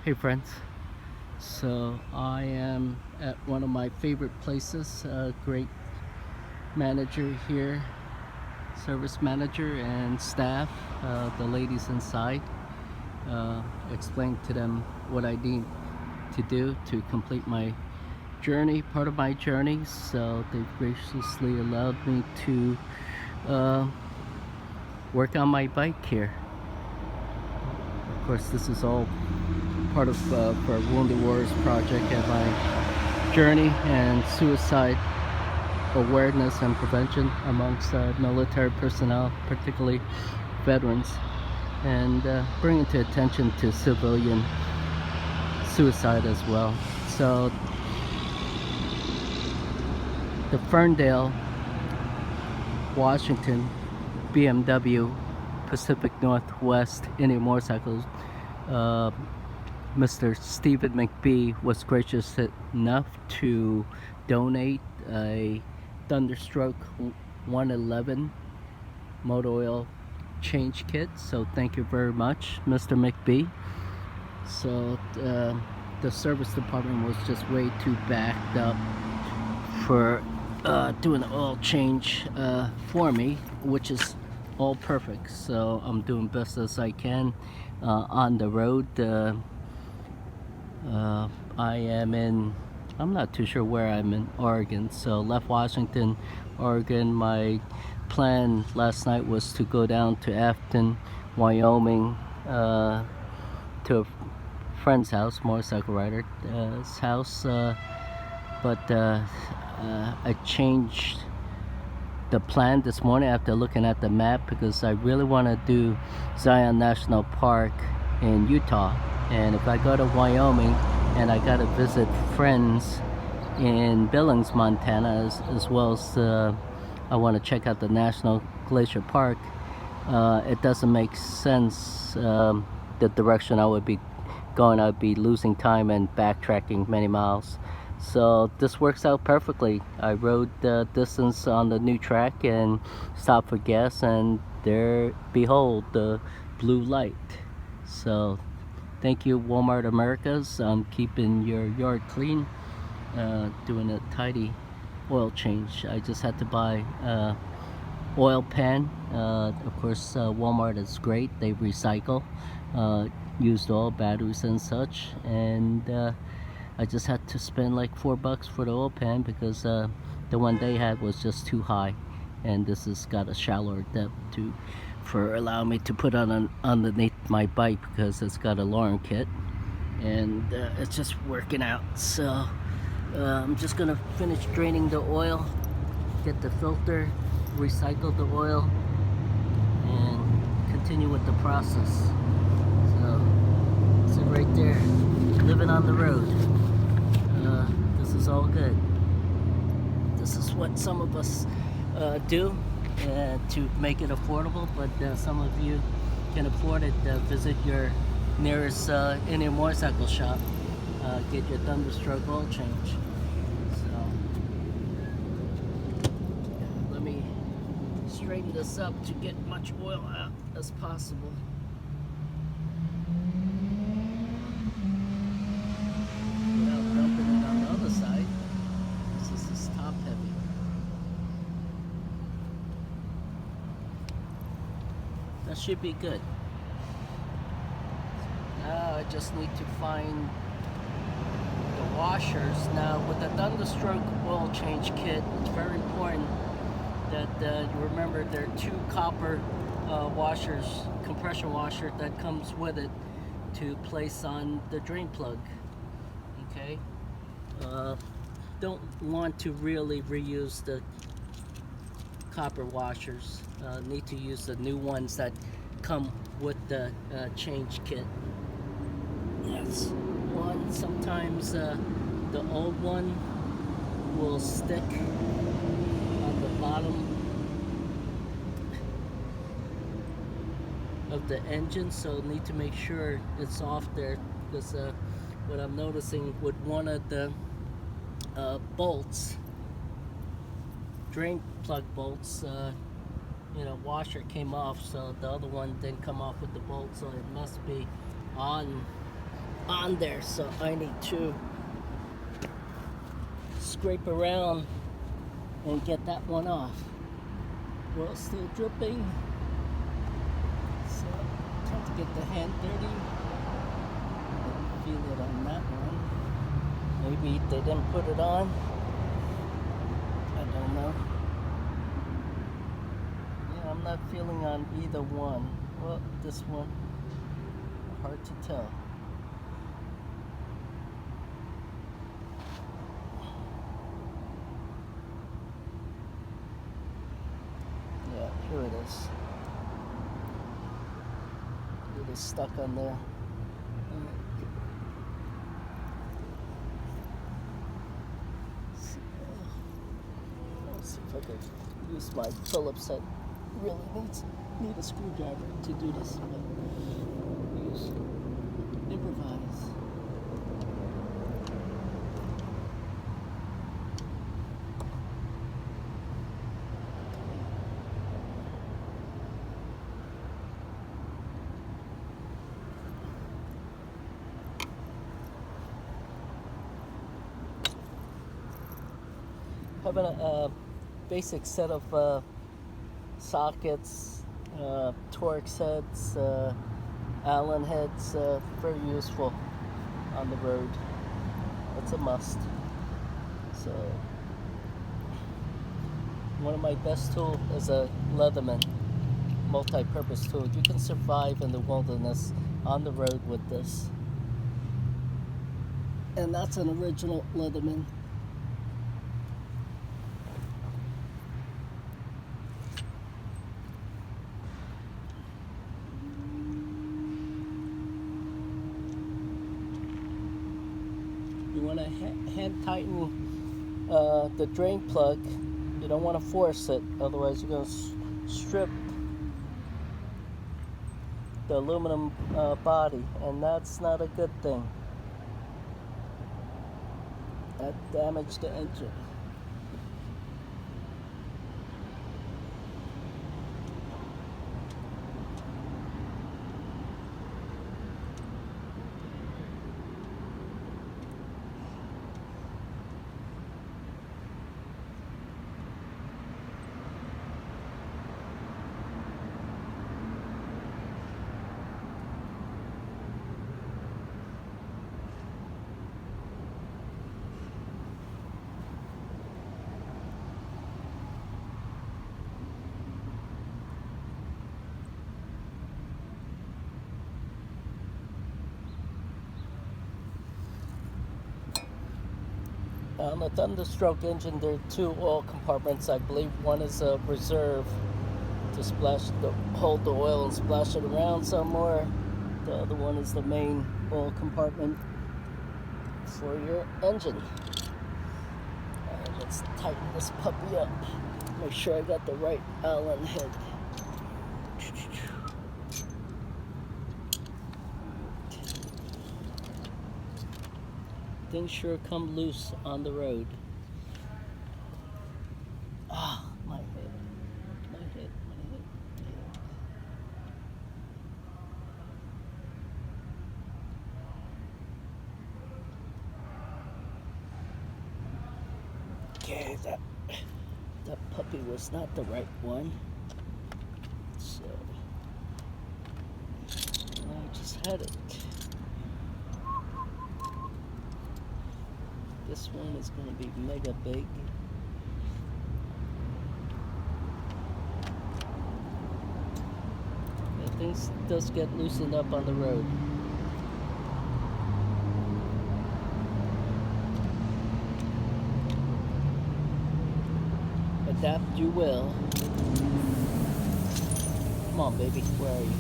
Hey friends, so I am at one of my favorite places, great manager here, service manager and staff, the ladies inside, explained to them what I need to do to complete my journey, part of my journey, so they graciously allowed me to uh, work on my bike here. Of course, this is all part of for Wounded Warriors Project and my journey and suicide awareness and prevention amongst military personnel, particularly veterans, and bringing to attention to civilian suicide as well. So the Ferndale, Washington BMW Pacific Northwest Indian Motorcycles, Mr. Stephen McBee was gracious enough to donate a Thunderstroke 111 motor oil change kit. So thank you very much, Mr. McBee. So the service department was just way too backed up for doing the oil change for me, which is all perfect. So I'm doing best as I can on the road. I am in, I'm not too sure where I'm in Oregon, so left Washington, Oregon. My plan last night was to go down to Afton, Wyoming, to a friend's house, motorcycle rider's house, but I changed the plan this morning after looking at the map, because I really want to do Zion National Park in Utah. And if I go to Wyoming and I got to visit friends in Billings, Montana, as well as I want to check out the National Glacier Park, it doesn't make sense the direction I would be going. I'd be losing time and backtracking many miles. So this works out perfectly. I rode the distance on the new track and stopped for gas, and there, behold, the blue light. So thank you, Walmart Americas. I'm keeping your yard clean, doing a tidy oil change. I just had to buy oil pan. Of course, Walmart is great. They recycle used oil, batteries and such, and I just had to spend like $4 for the oil pan, because the one they had was just too high, and this has got a shallower depth for allowing me to put on underneath my bike, because it's got a Lauren kit, and it's just working out. So I'm just gonna finish draining the oil, get the filter, recycle the oil, and continue with the process. So see right there, living on the road. This is all good. This is what some of us do to make it affordable, but some of you can afford it. Visit your nearest Indian motorcycle shop, get your Thunderstroke oil change. So let me straighten this up to get much oil out as possible. Without dumping it on the other side. This is top heavy. That should be good. Now I just need to find the washers. Now with the Thunderstroke oil change kit, it's very important that you remember there are 2 copper washers, compression washer that comes with it to place on the drain plug. Okay, don't want to really reuse the copper washers. Need to use the new ones that come with the change kit. That's one. Sometimes the old one will stick on the bottom of the engine, so need to make sure it's off there, because what I'm noticing with one of the bolts, drain plug bolts, washer came off, so the other one didn't come off with the bolt, so it must be on on there, so I need to scrape around and get that one off. Well, still dripping, so time to get the hand dirty. Didn't feel it on that one. Maybe they didn't put it on. I don't know. Yeah, I'm not feeling on either one. Well, this one, hard to tell. Yeah, here it is. It is stuck on there. Let's see if I can use my Phillips head. Really need a screwdriver to do this, but use improvise. Having a basic set of sockets, Torx heads, Allen heads, very useful on the road. It's a must. So, one of my best tools is a Leatherman multi-purpose tool. You can survive in the wilderness on the road with this. And that's an original Leatherman. You want to hand tighten the drain plug. You don't want to force it, otherwise you're going to strip the aluminum body, and that's not a good thing. That damaged the engine. On the Thunderstroke engine, there are two oil compartments. I believe one is a reserve to hold the oil and splash it around some more. The other one is the main oil compartment for your engine. Alright, let's tighten this puppy up. Make sure I got the right Allen head. Things sure come loose on the road. Ah, my head. Okay, that puppy was not the right one. So I just had it. This one is going to be mega big. Yeah, things does get loosened up on the road. Adapt you will. Come on, baby, where are you?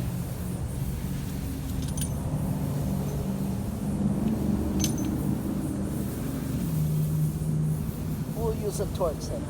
We'll use a Torx then.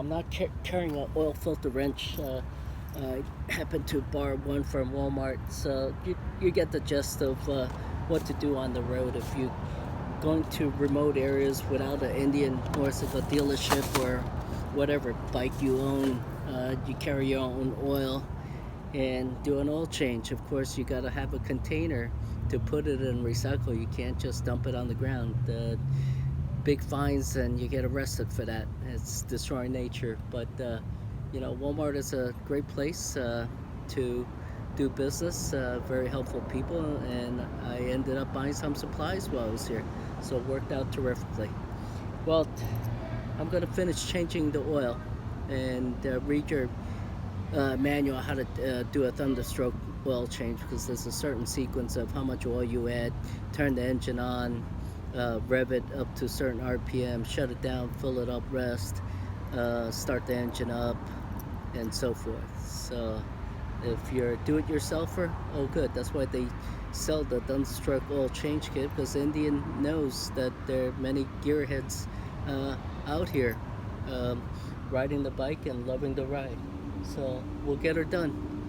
I'm not carrying an oil filter wrench. I happen to borrow one from Walmart, so you get the gist of what to do on the road if you going to remote areas without an Indian horse of a dealership or whatever bike you own. You carry your own oil and do an oil change. Of course, you got to have a container to put it in recycle. You can't just dump it on the ground. Big fines and you get arrested for that. It's destroying nature. But Walmart is a great place to do business. Very helpful people, and I ended up buying some supplies while I was here, so it worked out terrifically. Well, I'm gonna finish changing the oil and read your manual how to do a thunderstroke oil change, because there's a certain sequence of how much oil you add, turn the engine on, rev it up to a certain RPM, shut it down, fill it up, rest, start the engine up, and so forth. So if you're a do-it-yourselfer, oh good, that's why they sell the thunderstroke oil change kit, because Indian knows that there are many gearheads out here riding the bike and loving the ride. So we'll get her done.